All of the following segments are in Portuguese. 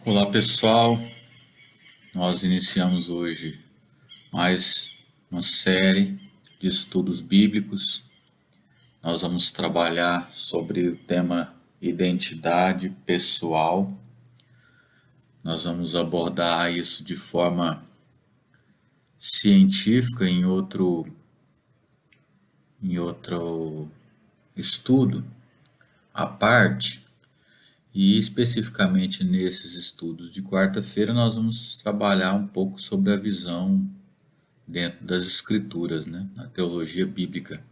Olá pessoal, nós iniciamos hoje mais uma série de estudos bíblicos. Nós vamos trabalhar sobre o tema identidade pessoal. Nós vamos abordar isso de forma científica em outro estudo à parte. E especificamente nesses estudos de quarta-feira nós vamos trabalhar um pouco sobre a visão dentro das escrituras, né, na teologia bíblica.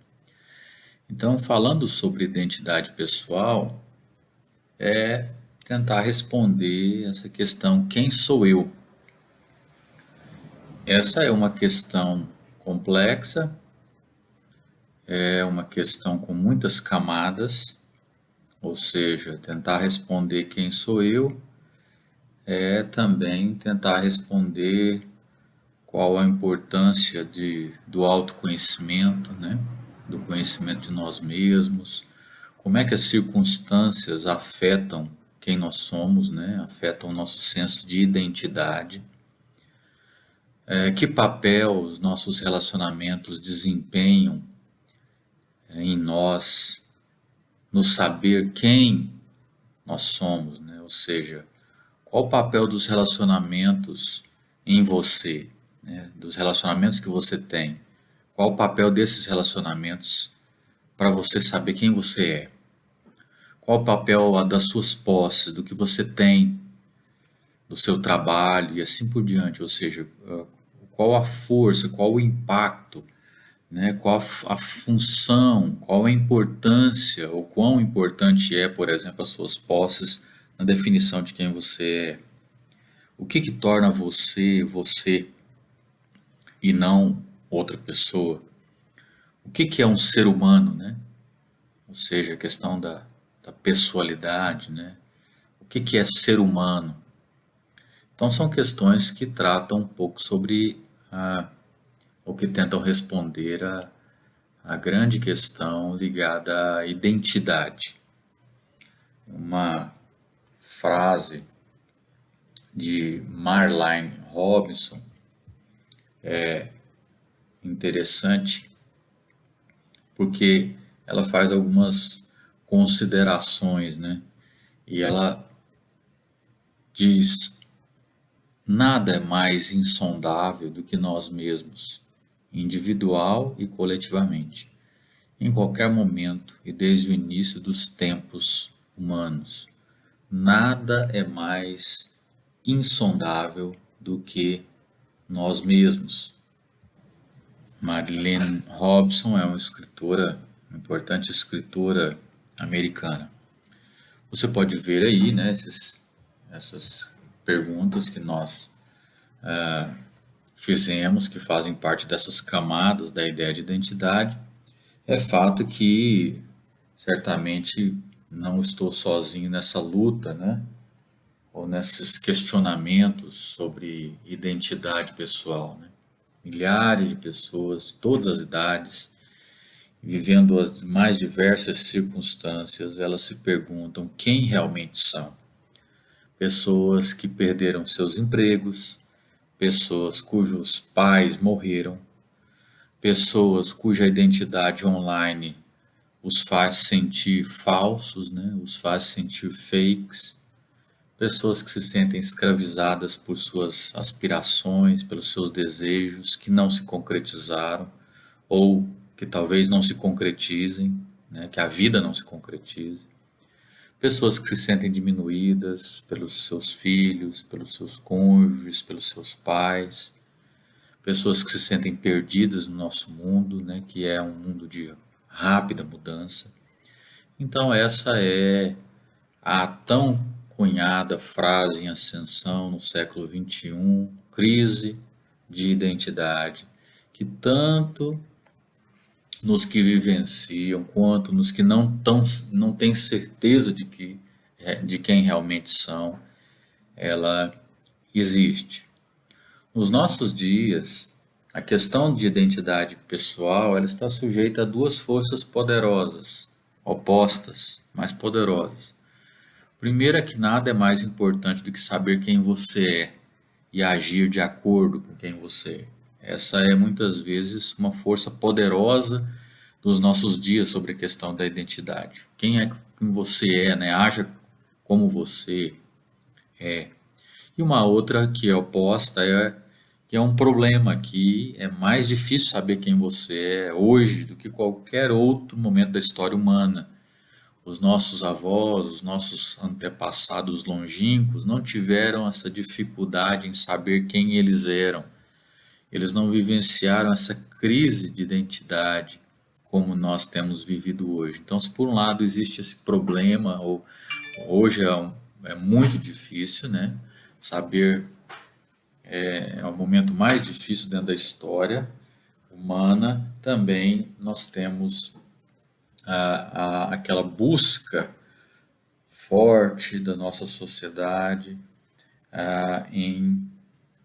Então, falando sobre identidade pessoal, é tentar responder essa questão: quem sou eu? Essa é uma questão complexa, é uma questão com muitas camadas, ou seja, tentar responder quem sou eu é também tentar responder qual a importância do autoconhecimento, né? Do conhecimento de nós mesmos, como é que as circunstâncias afetam quem nós somos, né? Afetam o nosso senso de identidade, que papel os nossos relacionamentos desempenham em nós, no saber quem nós somos, né? Ou seja, qual o papel dos relacionamentos em você, né? Dos relacionamentos que você tem. Qual o papel desses relacionamentos para você saber quem você é? Qual o papel das suas posses, do que você tem, do seu trabalho e assim por diante? Ou seja, qual a força, qual o impacto, né? Qual a função, qual a importância, ou quão importante é, por exemplo, as suas posses na definição de quem você é? O que que torna você você e não outra pessoa? O que que é um ser humano, né? Ou seja, a questão da pessoalidade, né? O que que é ser humano? Então são questões que tratam um pouco sobre ou que tentam responder a grande questão ligada à identidade. Uma frase de Marlene Robinson interessante, porque ela faz algumas considerações, né? E ela diz: nada é mais insondável do que nós mesmos, individual e coletivamente, em qualquer momento e desde o início dos tempos humanos. Nada é mais insondável do que nós mesmos. Marilyn Robson é uma importante escritora americana. Você pode ver aí, né, essas perguntas que nós fizemos, que fazem parte dessas camadas da ideia de identidade. É fato que certamente não estou sozinho nessa luta, né? Ou nesses questionamentos sobre identidade pessoal, né? Milhares de pessoas de todas as idades, vivendo as mais diversas circunstâncias, elas se perguntam quem realmente são. Pessoas que perderam seus empregos, pessoas cujos pais morreram, pessoas cuja identidade online os faz sentir falsos, né? Os faz sentir fakes, pessoas que se sentem escravizadas por suas aspirações, pelos seus desejos que não se concretizaram ou que talvez não se concretizem, né? Que a vida não se concretize. Pessoas que se sentem diminuídas pelos seus filhos, pelos seus cônjuges, pelos seus pais, pessoas que se sentem perdidas no nosso mundo, né, que é um mundo de rápida mudança. Então essa é a tão cunhada frase em ascensão no século XXI, crise de identidade, que tanto nos que vivenciam quanto nos que não têm certeza de quem realmente são, ela existe. Nos nossos dias, a questão de identidade pessoal, ela está sujeita a duas forças poderosas, opostas, mas poderosas. Primeiro é que nada é mais importante do que saber quem você é e agir de acordo com quem você é. Essa é muitas vezes uma força poderosa dos nossos dias sobre a questão da identidade. Quem é quem você é, né? Haja como você é. E uma outra que é oposta é que é um problema que é mais difícil saber quem você é hoje do que qualquer outro momento da história humana. Os nossos avós, os nossos antepassados longínquos não tiveram essa dificuldade em saber quem eles eram. Eles não vivenciaram essa crise de identidade como nós temos vivido hoje. Então, se por um lado existe esse problema, ou hoje é muito difícil, né? Saber é o momento mais difícil dentro da história humana, também nós temos aquela busca forte da nossa sociedade em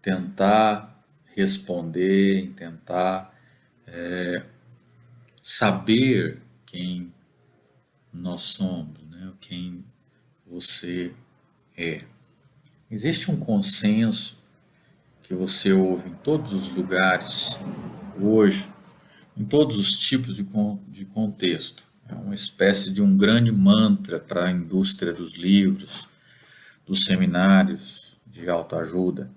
tentar responder, em tentar saber quem nós somos, né? Quem você é. Existe um consenso que você ouve em todos os lugares hoje, em todos os tipos de contexto. É uma espécie de um grande mantra para a indústria dos livros, dos seminários de autoajuda.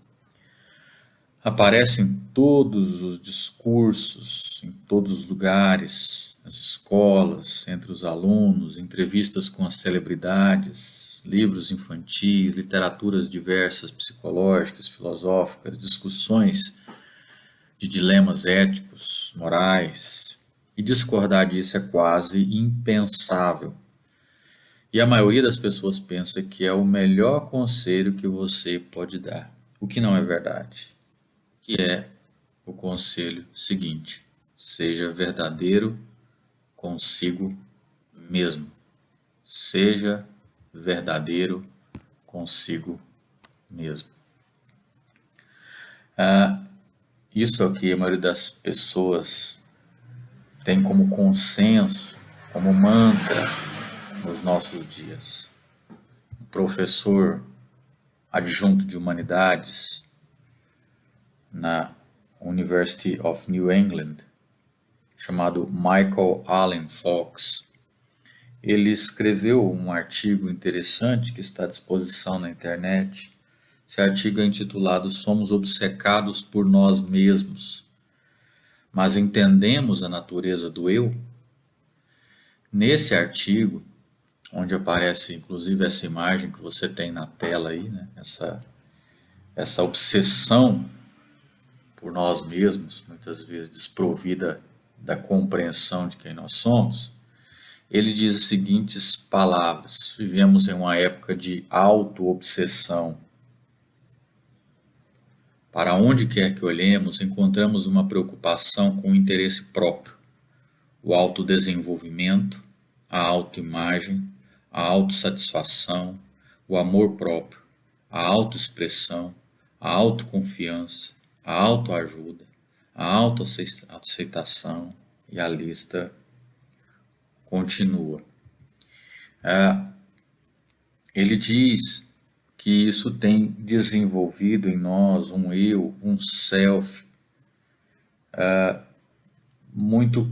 Aparece em todos os discursos, em todos os lugares, nas escolas, entre os alunos, entrevistas com as celebridades, livros infantis, literaturas diversas, psicológicas, filosóficas, discussões de dilemas éticos, morais, e discordar disso é quase impensável. E a maioria das pessoas pensa que é o melhor conselho que você pode dar, o que não é verdade, que é o conselho seguinte: seja verdadeiro consigo mesmo. Seja verdadeiro consigo mesmo. Isso é o que a maioria das pessoas tem como consenso, como mantra nos nossos dias. Um professor adjunto de humanidades na University of New England, chamado Michael Allen Fox, ele escreveu um artigo interessante que está à disposição na internet. Esse artigo é intitulado Somos obcecados por nós mesmos, mas entendemos a natureza do eu? Nesse artigo, onde aparece inclusive essa imagem que você tem na tela aí, né? Essa obsessão por nós mesmos, muitas vezes desprovida da compreensão de quem nós somos, ele diz as seguintes palavras: vivemos em uma época de auto-obsessão. Para onde quer que olhemos, encontramos uma preocupação com o interesse próprio, o autodesenvolvimento, a autoimagem, a autossatisfação, o amor próprio, a autoexpressão, a autoconfiança, a autoajuda, a autoaceitação, e a lista continua. Ele diz que isso tem desenvolvido em nós um eu, um self, muito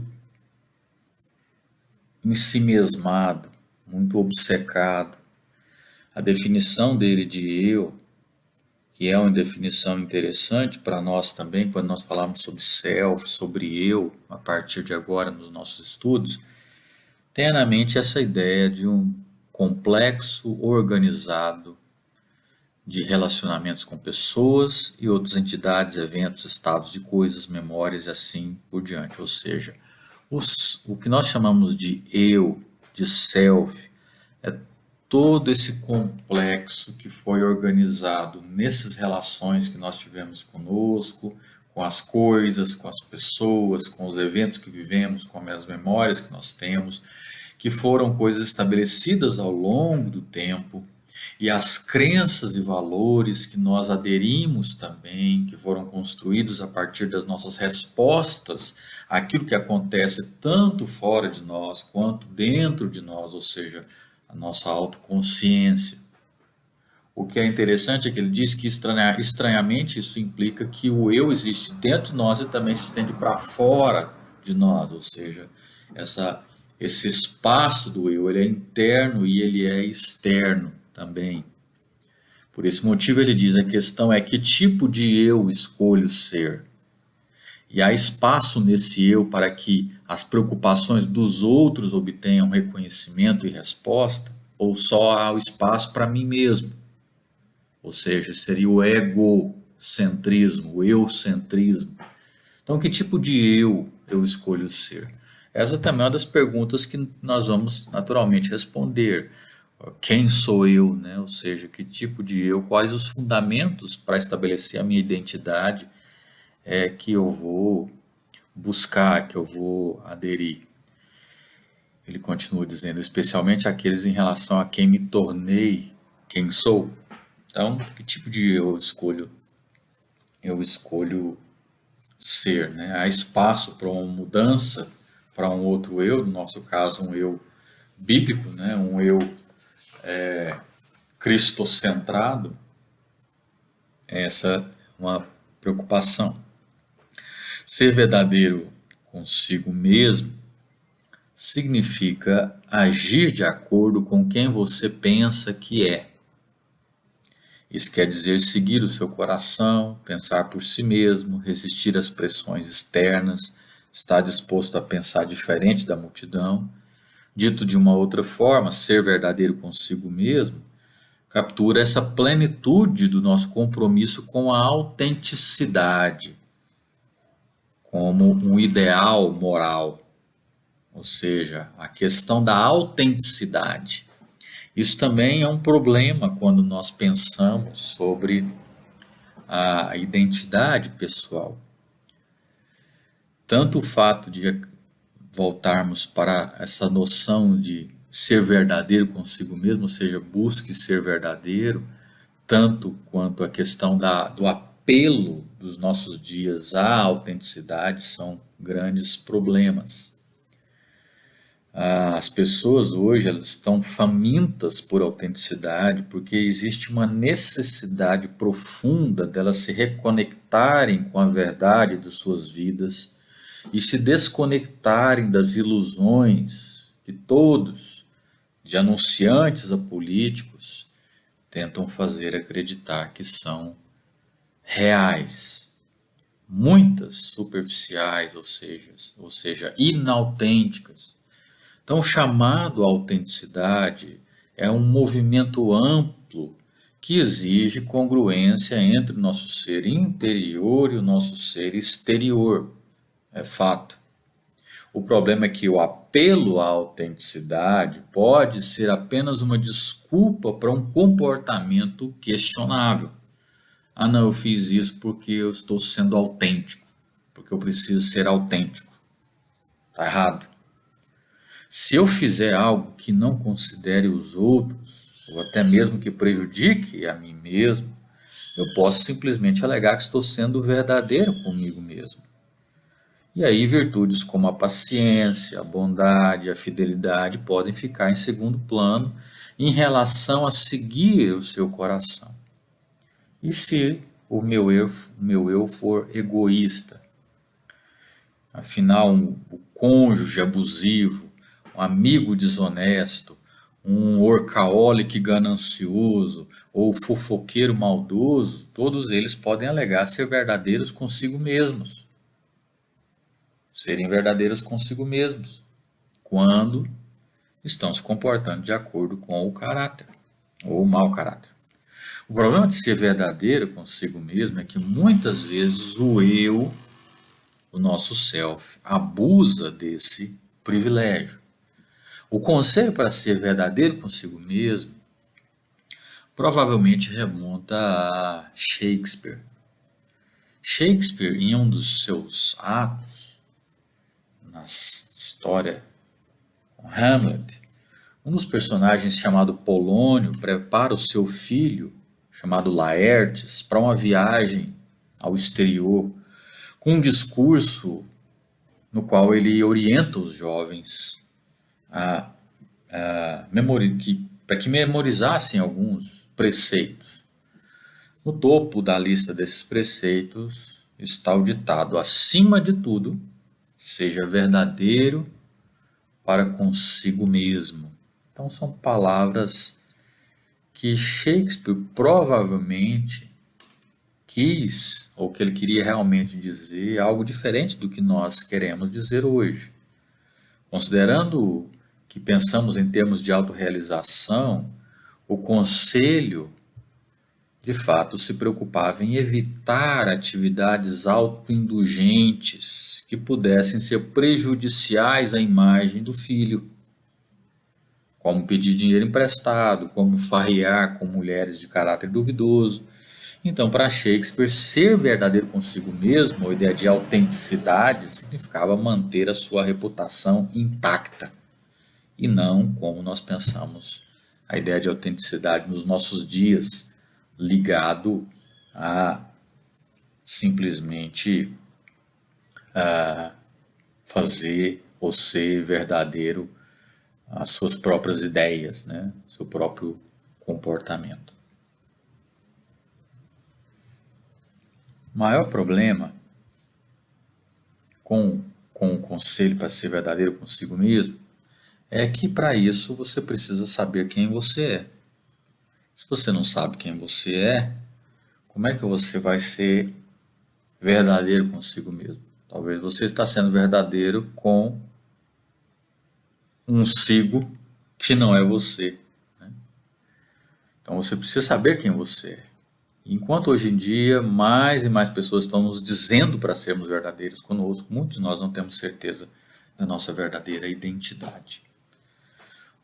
ensimesmado, muito obcecado. A definição dele de eu, que é uma definição interessante para nós também, quando nós falamos sobre self, sobre eu, a partir de agora nos nossos estudos, tem na mente essa ideia de um complexo organizado de relacionamentos com pessoas e outras entidades, eventos, estados de coisas, memórias e assim por diante. Ou seja, o que nós chamamos de eu, de self, é todo esse complexo que foi organizado nessas relações que nós tivemos conosco, com as coisas, com as pessoas, com os eventos que vivemos, com as memórias que nós temos, que foram coisas estabelecidas ao longo do tempo, e as crenças e valores que nós aderimos também, que foram construídos a partir das nossas respostas àquilo que acontece tanto fora de nós quanto dentro de nós, ou seja, a nossa autoconsciência. O que é interessante é que ele diz que estranhamente isso implica que o eu existe dentro de nós e também se estende para fora de nós, ou seja, essa, esse espaço do eu, ele é interno e ele é externo também. Por esse motivo ele diz, a questão é que tipo de eu escolho ser? E há espaço nesse eu para que as preocupações dos outros obtenham reconhecimento e resposta? Ou só há o espaço para mim mesmo? Ou seja, seria o egocentrismo, o eucentrismo. Então, que tipo de eu escolho ser? Essa também é uma das perguntas que nós vamos naturalmente responder. Quem sou eu, né? Ou seja, que tipo de eu, quais os fundamentos para estabelecer a minha identidade que eu vou buscar, que eu vou aderir. Ele continua dizendo, especialmente aqueles em relação a quem me tornei, quem sou. Então, que tipo de eu escolho? Eu escolho ser, né? Há espaço para uma mudança, para um outro eu, no nosso caso um eu bíblico, né? Um eu cristocentrado. Essa é uma preocupação. Ser verdadeiro consigo mesmo significa agir de acordo com quem você pensa que é. Isso quer dizer seguir o seu coração, pensar por si mesmo, resistir às pressões externas, estar disposto a pensar diferente da multidão. Dito de uma outra forma, ser verdadeiro consigo mesmo captura essa plenitude do nosso compromisso com a autenticidade, como um ideal moral, ou seja, a questão da autenticidade. Isso também é um problema quando nós pensamos sobre a identidade pessoal. Tanto o fato de voltarmos para essa noção de ser verdadeiro consigo mesmo, ou seja, busque ser verdadeiro, tanto quanto a questão do apelo dos nossos dias à autenticidade são grandes problemas. As pessoas hoje elas estão famintas por autenticidade porque existe uma necessidade profunda delas se reconectarem com a verdade de suas vidas e se desconectarem das ilusões que todos, de anunciantes a políticos, tentam fazer acreditar que são reais. Muitas superficiais, ou seja, inautênticas. Então, o chamado à autenticidade é um movimento amplo que exige congruência entre o nosso ser interior e o nosso ser exterior. É fato. O problema é que o apelo à autenticidade pode ser apenas uma desculpa para um comportamento questionável. Ah, não, eu fiz isso porque eu estou sendo autêntico, porque eu preciso ser autêntico. Está errado. Se eu fizer algo que não considere os outros, ou até mesmo que prejudique a mim mesmo, eu posso simplesmente alegar que estou sendo verdadeiro comigo mesmo. E aí virtudes como a paciência, a bondade, a fidelidade podem ficar em segundo plano em relação a seguir o seu coração. E se o meu eu for egoísta? Afinal, o cônjuge abusivo, um amigo desonesto, um workaholic ganancioso ou fofoqueiro maldoso, todos eles podem alegar ser verdadeiros consigo mesmos. Serem verdadeiros consigo mesmos, quando estão se comportando de acordo com o caráter, ou o mau caráter. O problema de ser verdadeiro consigo mesmo é que muitas vezes o eu, o nosso self, abusa desse privilégio. O conselho para ser verdadeiro consigo mesmo provavelmente remonta a Shakespeare. Shakespeare, em um dos seus atos, na história com Hamlet, um dos personagens chamado Polônio prepara o seu filho, chamado Laertes, para uma viagem ao exterior, com um discurso no qual ele orienta os jovens a para que memorizassem alguns preceitos. No topo da lista desses preceitos está o ditado: acima de tudo, seja verdadeiro para consigo mesmo. Então são palavras que Shakespeare provavelmente quis, ou que ele queria realmente dizer, algo diferente do que nós queremos dizer hoje. Considerando que pensamos em termos de autorrealização, o conselho, de fato, se preocupava em evitar atividades autoindulgentes que pudessem ser prejudiciais à imagem do filho, como pedir dinheiro emprestado, como farrear com mulheres de caráter duvidoso. Então, para Shakespeare, ser verdadeiro consigo mesmo, a ideia de autenticidade, significava manter a sua reputação intacta, e não como nós pensamos a ideia de autenticidade nos nossos dias, ligado a simplesmente fazer ou ser verdadeiro as suas próprias ideias, né? Seu próprio comportamento. O maior problema com o conselho para ser verdadeiro consigo mesmo é que para isso você precisa saber quem você é. Se você não sabe quem você é, como é que você vai ser verdadeiro consigo mesmo? Talvez você está sendo verdadeiro com um sigo que não é você, né? Então você precisa saber quem você é. Enquanto hoje em dia mais e mais pessoas estão nos dizendo para sermos verdadeiros conosco, muitos de nós não temos certeza da nossa verdadeira identidade.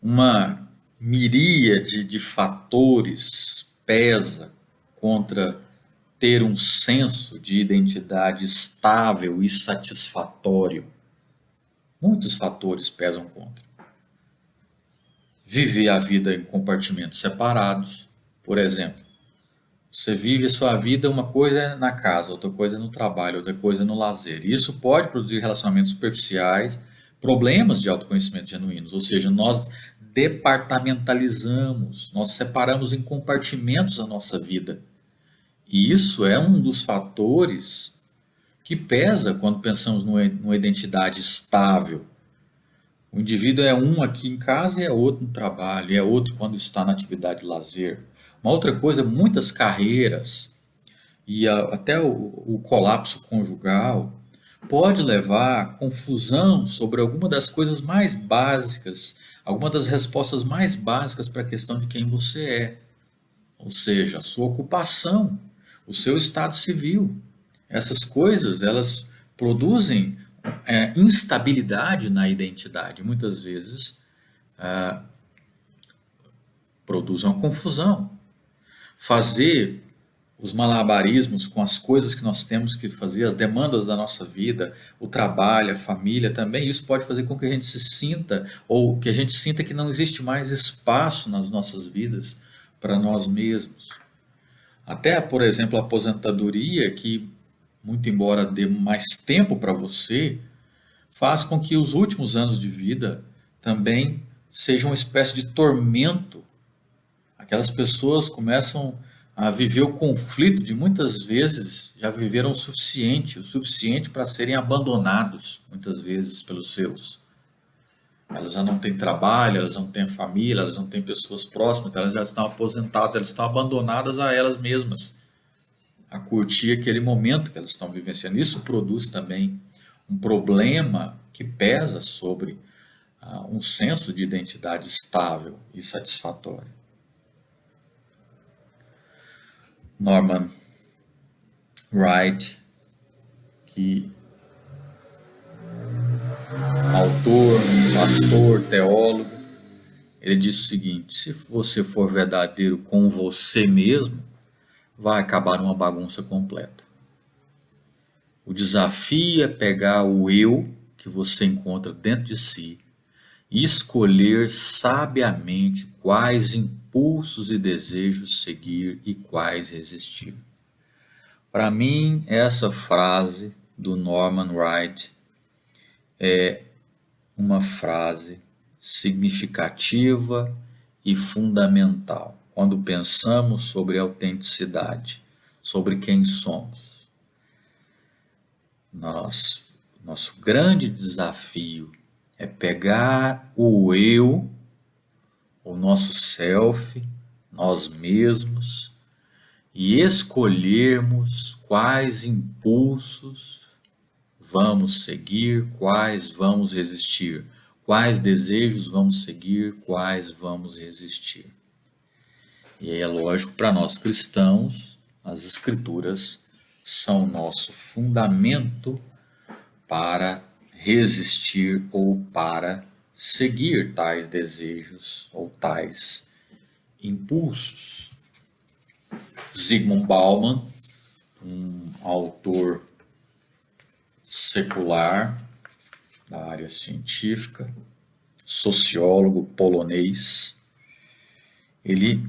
Uma miríade de fatores pesa contra ter um senso de identidade estável e satisfatório. Muitos fatores pesam contra. Viver a vida em compartimentos separados, por exemplo. Você vive a sua vida, uma coisa é na casa, outra coisa é no trabalho, outra coisa é no lazer. E isso pode produzir relacionamentos superficiais, problemas de autoconhecimento genuínos, ou seja, nós departamentalizamos, nós separamos em compartimentos a nossa vida. E isso é um dos fatores que pesa quando pensamos numa identidade estável. O indivíduo é um aqui em casa e é outro no trabalho, e é outro quando está na atividade de lazer. Uma outra coisa, muitas carreiras e até o colapso conjugal pode levar a confusão sobre alguma das coisas mais básicas, alguma das respostas mais básicas para a questão de quem você é, ou seja, a sua ocupação, o seu estado civil. Essas coisas, elas produzem instabilidade na identidade, muitas vezes produzem uma confusão. Fazer os malabarismos com as coisas que nós temos que fazer, as demandas da nossa vida, o trabalho, a família também, isso pode fazer com que a gente se sinta, ou que a gente sinta que não existe mais espaço nas nossas vidas para nós mesmos. Até, por exemplo, a aposentadoria, que, muito embora dê mais tempo para você, faz com que os últimos anos de vida também sejam uma espécie de tormento. Aquelas pessoas começam a viver o conflito de muitas vezes já viveram o suficiente para serem abandonados, muitas vezes, pelos seus. Elas já não têm trabalho, elas não têm família, elas não têm pessoas próximas, elas já estão aposentadas, elas estão abandonadas a elas mesmas, a curtir aquele momento que elas estão vivenciando. Isso produz também um problema que pesa sobre um senso de identidade estável e satisfatório. Norman Wright, que autor, pastor, teólogo, ele disse o seguinte: se você for verdadeiro com você mesmo, vai acabar uma bagunça completa. O desafio é pegar o eu que você encontra dentro de si e escolher sabiamente quais impulsos e desejos seguir e quais resistir. Para mim, essa frase do Norman Wright é uma frase significativa e fundamental quando pensamos sobre autenticidade, sobre quem somos. Nosso grande desafio é pegar o eu, o nosso self, nós mesmos, e escolhermos quais impulsos vamos seguir, quais vamos resistir, quais desejos vamos seguir, quais vamos resistir. E aí é lógico, para nós cristãos, as escrituras são nosso fundamento para resistir ou para seguir tais desejos ou tais impulsos. Zygmunt Bauman, um autor secular da área científica, sociólogo polonês, ele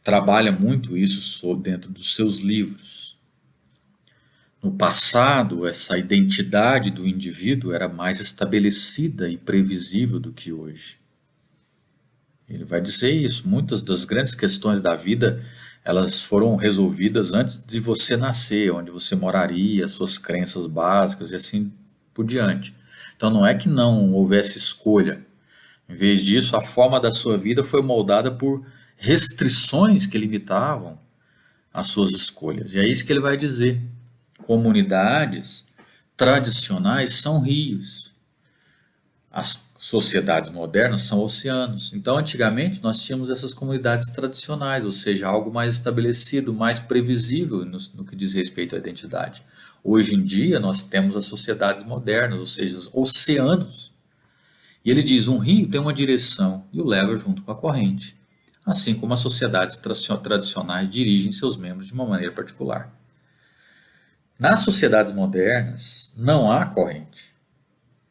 trabalha muito isso dentro dos seus livros. No passado, essa identidade do indivíduo era mais estabelecida e previsível do que hoje. Ele vai dizer isso. Muitas das grandes questões da vida, elas foram resolvidas antes de você nascer, onde você moraria, suas crenças básicas e assim por diante. Então não é que não houvesse escolha. Em vez disso, a forma da sua vida foi moldada por restrições que limitavam as suas escolhas. E é isso que ele vai dizer. Comunidades tradicionais são rios. As sociedades modernas são oceanos. Então, antigamente, nós tínhamos essas comunidades tradicionais, ou seja, algo mais estabelecido, mais previsível no que diz respeito à identidade. Hoje em dia, nós temos as sociedades modernas, ou seja, os oceanos. E ele diz, um rio tem uma direção e o leva junto com a corrente, assim como as sociedades tradicionais dirigem seus membros de uma maneira particular. Nas sociedades modernas, não há corrente,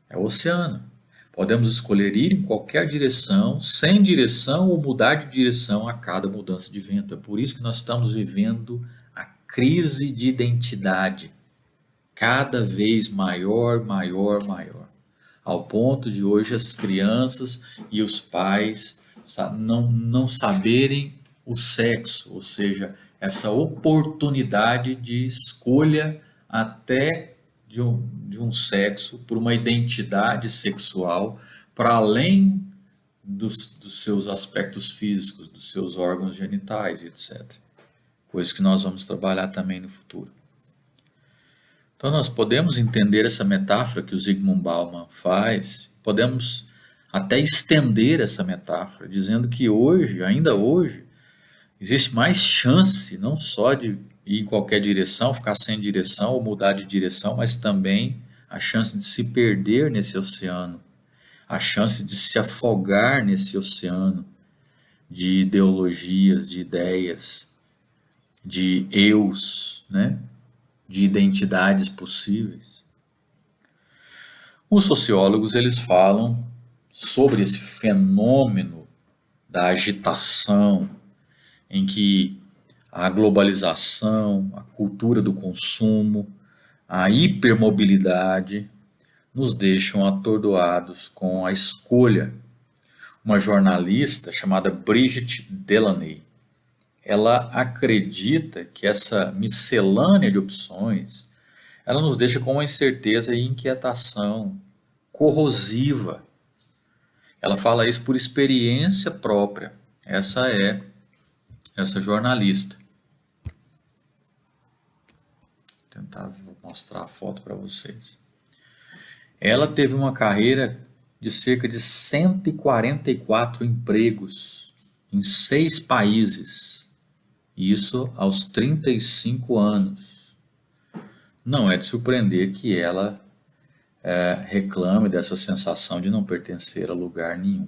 é o oceano. Podemos escolher ir em qualquer direção, sem direção ou mudar de direção a cada mudança de vento. É por isso que nós estamos vivendo a crise de identidade, cada vez maior, maior, maior. Ao ponto de hoje as crianças e os pais não saberem o sexo, ou seja, essa oportunidade de escolha até de um sexo por uma identidade sexual para além dos seus aspectos físicos, dos seus órgãos genitais, etc. Coisa que nós vamos trabalhar também no futuro. Então nós podemos entender essa metáfora que o Zygmunt Bauman faz, podemos até estender essa metáfora, dizendo que hoje, ainda hoje, existe mais chance não só de ir em qualquer direção, ficar sem direção ou mudar de direção, mas também a chance de se perder nesse oceano, a chance de se afogar nesse oceano de ideologias, de ideias, de eus, né? De identidades possíveis. Os sociólogos eles falam sobre esse fenômeno da agitação em que a globalização, a cultura do consumo, a hipermobilidade nos deixam atordoados com a escolha. Uma jornalista chamada Bridget Delaney, ela acredita que essa miscelânea de opções, ela nos deixa com uma incerteza e inquietação corrosiva. Ela fala isso por experiência própria. Essa é essa jornalista. Vou tentar mostrar a foto para vocês. Ela teve uma carreira de cerca de 144 empregos em 6 países. Isso aos 35 anos. Não é de surpreender que ela reclame dessa sensação de não pertencer a lugar nenhum.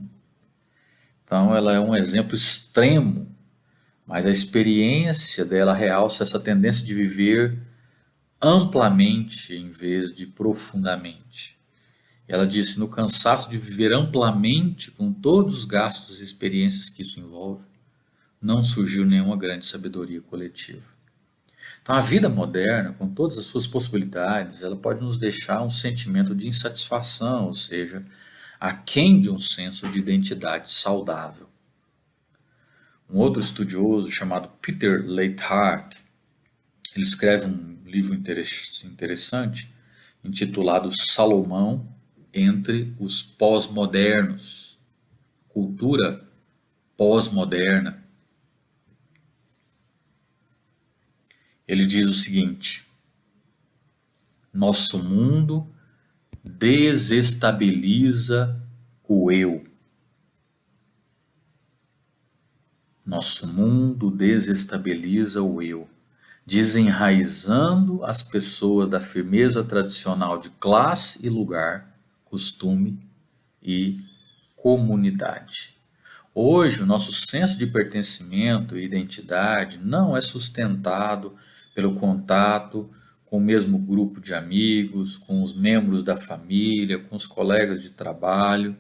Então ela é um exemplo extremo, mas a experiência dela realça essa tendência de viver amplamente em vez de profundamente. Ela disse, no cansaço de viver amplamente, com todos os gastos e experiências que isso envolve, não surgiu nenhuma grande sabedoria coletiva. Então a vida moderna, com todas as suas possibilidades, ela pode nos deixar um sentimento de insatisfação, ou seja, aquém de um senso de identidade saudável. Um outro estudioso chamado Peter Leithart, ele escreve um livro interessante intitulado Salomão entre os pós-modernos, cultura pós-moderna. Ele diz o seguinte: nosso mundo desestabiliza o eu. Nosso mundo desestabiliza o eu, desenraizando as pessoas da firmeza tradicional de classe e lugar, costume e comunidade. Hoje, o nosso senso de pertencimento e identidade não é sustentado pelo contato com o mesmo grupo de amigos, com os membros da família, com os colegas de trabalho.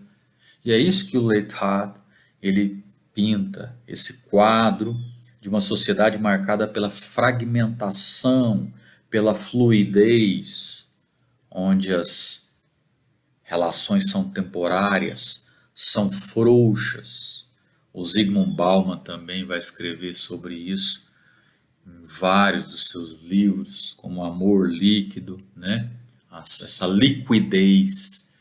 E é isso que o Leithart ele pinta, esse quadro de uma sociedade marcada pela fragmentação, pela fluidez, onde as relações são temporárias, são frouxas. O Zygmunt Bauman também vai escrever sobre isso em vários dos seus livros, como Amor Líquido, né? Essa liquidez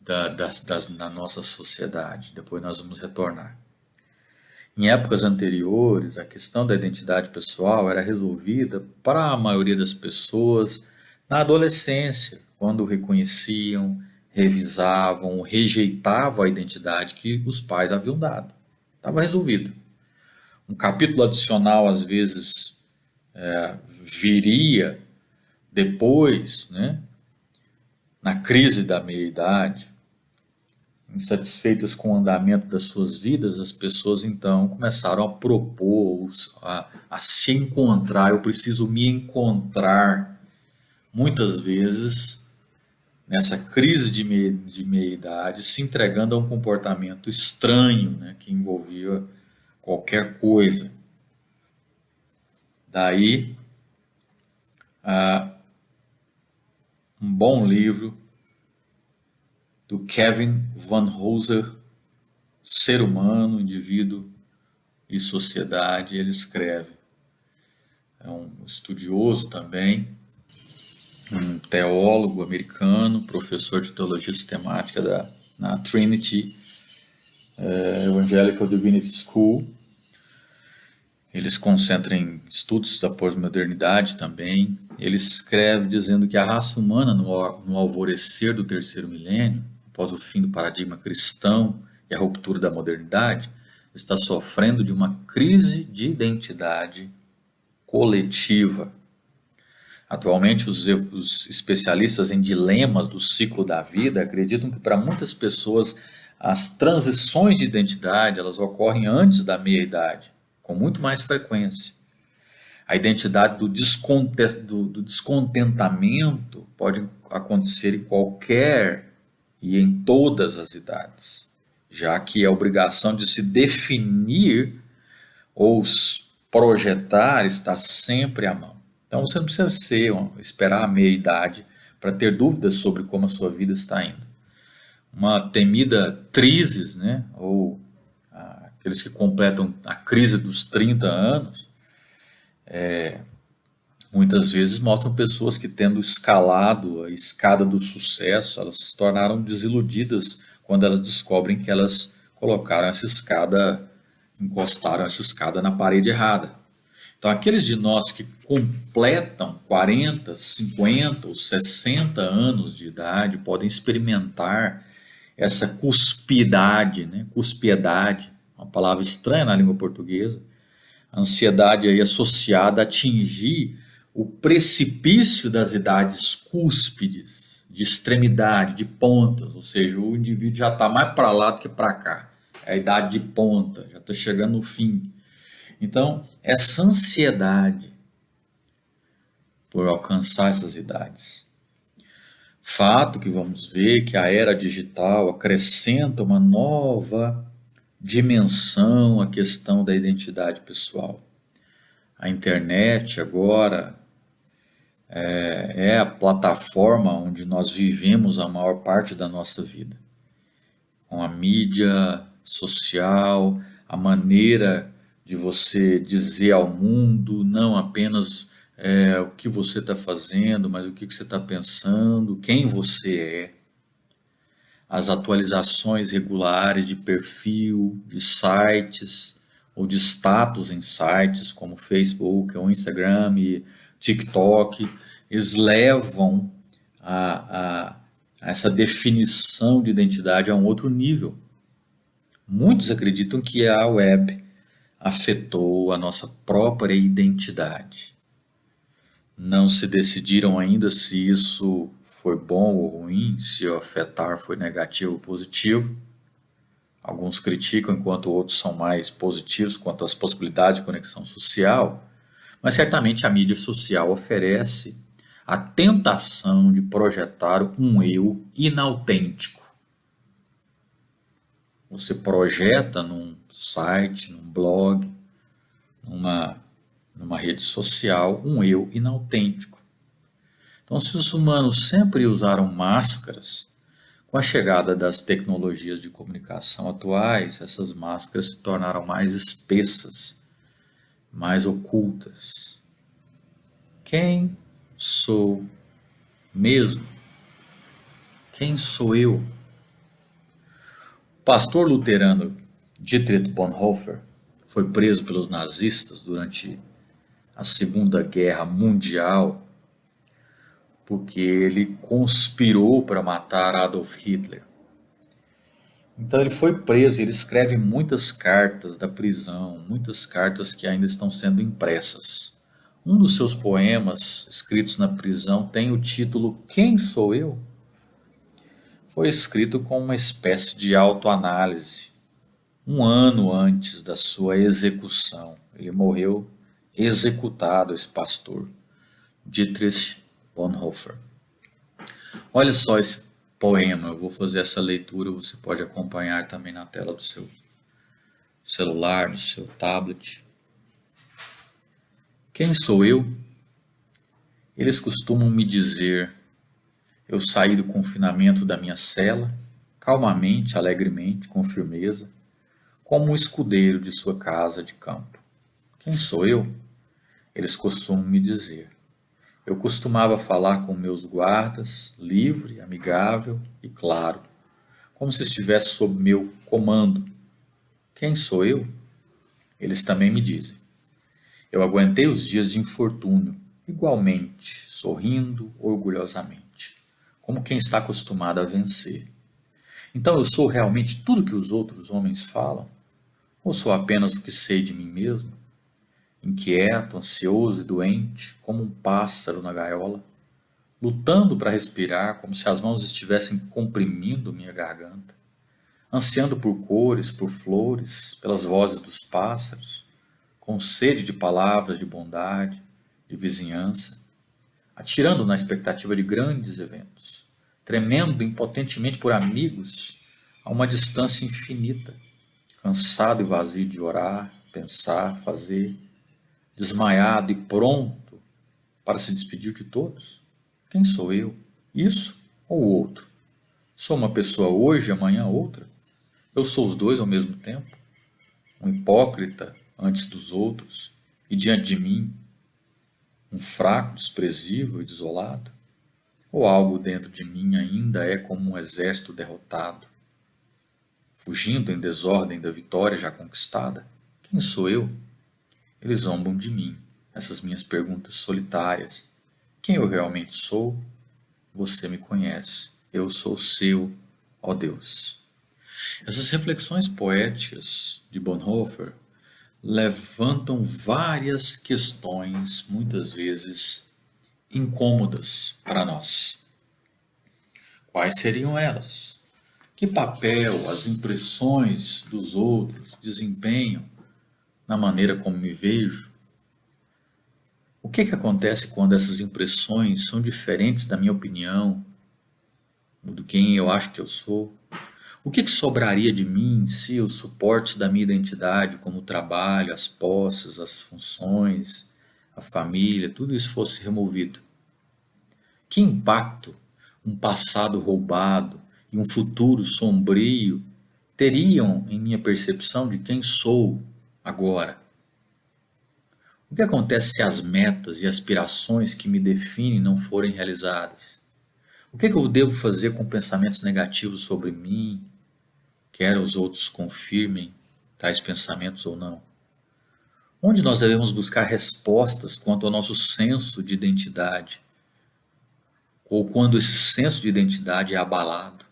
da nossa sociedade. Depois nós vamos retornar. Em épocas anteriores, a questão da identidade pessoal era resolvida para a maioria das pessoas na adolescência, quando reconheciam, revisavam, rejeitavam a identidade que os pais haviam dado. Estava resolvido. Um capítulo adicional, às vezes, viria depois, né, na crise da meia-idade. Insatisfeitas com o andamento das suas vidas, as pessoas então começaram a propor, a se encontrar. Eu preciso me encontrar. Muitas vezes, nessa crise de meia-idade, se entregando a um comportamento estranho, né, que envolvia qualquer coisa. Daí, um bom livro do Kevin Van Hooser, Ser Humano, Indivíduo e Sociedade. Ele escreve, é um estudioso também, um teólogo americano, professor de teologia sistemática na Trinity Evangelical Divinity School. Ele se concentra em estudos da pós-modernidade também. Ele escreve dizendo que a raça humana, no alvorecer do terceiro milênio, após o fim do paradigma cristão e a ruptura da modernidade, está sofrendo de uma crise de identidade coletiva. Atualmente, os especialistas em dilemas do ciclo da vida acreditam que para muitas pessoas as transições de identidade elas ocorrem antes da meia-idade, com muito mais frequência. A identidade do descontentamento pode acontecer em qualquer e em todas as idades, já que a obrigação de se definir ou projetar está sempre à mão. Então você não precisa esperar a meia-idade para ter dúvidas sobre como a sua vida está indo. Uma temida crises, né, ou aqueles que completam a crise dos 30 anos, muitas vezes mostram pessoas que, tendo escalado a escada do sucesso, elas se tornaram desiludidas quando elas descobrem que elas encostaram essa escada na parede errada. Então, aqueles de nós que completam 40, 50 ou 60 anos de idade podem experimentar essa cuspidade, né? Cuspiedade, uma palavra estranha na língua portuguesa, a ansiedade aí associada a atingir o precipício das idades cúspides, de extremidade, de pontas, ou seja, o indivíduo já está mais para lá do que para cá, é a idade de ponta, já está chegando no fim. Então, essa ansiedade por alcançar essas idades. Fato que vamos ver que a era digital acrescenta uma nova dimensão à questão da identidade pessoal. A internet agora é a plataforma onde nós vivemos a maior parte da nossa vida. Com a mídia social, a maneira de você dizer ao mundo, não apenas o que você está fazendo, mas o que você está pensando, quem você é. As atualizações regulares de perfil, de sites ou de status em sites como Facebook, ou Instagram e TikTok, eles levam a essa definição de identidade a um outro nível. Muitos acreditam que a web afetou a nossa própria identidade. Não se decidiram ainda se isso foi bom ou ruim, se o afetar foi negativo ou positivo. Alguns criticam, enquanto outros são mais positivos quanto às possibilidades de conexão social, mas certamente a mídia social oferece a tentação de projetar um eu inautêntico. Você projeta num site, num blog, numa rede social, um eu inautêntico. Então, se os humanos sempre usaram máscaras, com a chegada das tecnologias de comunicação atuais, essas máscaras se tornaram mais espessas, mais ocultas. Quem sou mesmo? Quem sou eu? O pastor luterano Dietrich Bonhoeffer foi preso pelos nazistas durante a Segunda Guerra Mundial porque ele conspirou para matar Adolf Hitler. Então ele foi preso, ele escreve muitas cartas da prisão, muitas cartas que ainda estão sendo impressas. Um dos seus poemas, escritos na prisão, tem o título Quem Sou Eu? Foi escrito com uma espécie de autoanálise, um ano antes da sua execução. Ele morreu executado, esse pastor, Dietrich Bonhoeffer. Olha só esse poema, eu vou fazer essa leitura, você pode acompanhar também na tela do seu celular, do seu tablet. Quem sou eu? Eles costumam me dizer, eu saí do confinamento da minha cela, calmamente, alegremente, com firmeza, como um escudeiro de sua casa de campo. Quem sou eu? Eles costumam me dizer. Eu costumava falar com meus guardas, livre, amigável e claro, como se estivesse sob meu comando. Quem sou eu? Eles também me dizem. Eu aguentei os dias de infortúnio, igualmente, sorrindo orgulhosamente, como quem está acostumado a vencer. Então eu sou realmente tudo que os outros homens falam? Ou sou apenas o que sei de mim mesmo? Inquieto, ansioso e doente, como um pássaro na gaiola, lutando para respirar como se as mãos estivessem comprimindo minha garganta, ansiando por cores, por flores, pelas vozes dos pássaros, com sede de palavras de bondade, de vizinhança, atirando na expectativa de grandes eventos, tremendo impotentemente por amigos a uma distância infinita, cansado e vazio de orar, pensar, fazer, desmaiado e pronto para se despedir de todos? Quem sou eu? Isso ou o outro? Sou uma pessoa hoje, amanhã outra? Eu sou os dois ao mesmo tempo? Um hipócrita antes dos outros e diante de mim, um fraco, desprezível e desolado? Ou algo dentro de mim ainda é como um exército derrotado, fugindo em desordem da vitória já conquistada? Quem sou eu? Eles zombam de mim, essas minhas perguntas solitárias. Quem eu realmente sou? Você me conhece. Eu sou seu, ó Deus. Essas reflexões poéticas de Bonhoeffer levantam várias questões, muitas vezes incômodas para nós. Quais seriam elas? Que papel as impressões dos outros desempenham na maneira como me vejo? O que acontece quando essas impressões são diferentes da minha opinião, do quem eu acho que eu sou? O que sobraria de mim se os suportes da minha identidade, como o trabalho, as posses, as funções, a família, tudo isso fosse removido? Que impacto um passado roubado e um futuro sombrio teriam em minha percepção de quem sou agora? O que acontece se as metas e aspirações que me definem não forem realizadas? O que eu devo fazer com pensamentos negativos sobre mim, quer os outros confirmem tais pensamentos ou não? Onde nós devemos buscar respostas quanto ao nosso senso de identidade, ou quando esse senso de identidade é abalado?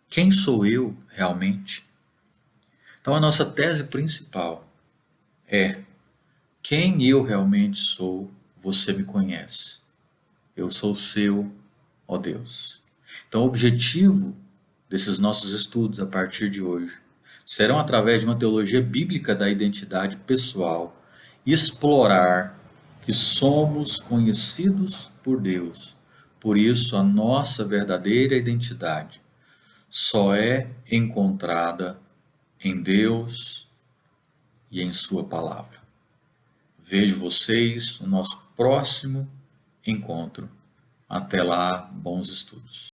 Quem sou eu realmente? Então, a nossa tese principal é: quem eu realmente sou, você me conhece. Eu sou seu, ó Deus. Então, o objetivo desses nossos estudos a partir de hoje serão, através de uma teologia bíblica da identidade pessoal, explorar que somos conhecidos por Deus. Por isso, a nossa verdadeira identidade só é encontrada em Deus e em Sua palavra. Vejo vocês no nosso próximo encontro. Até lá, bons estudos.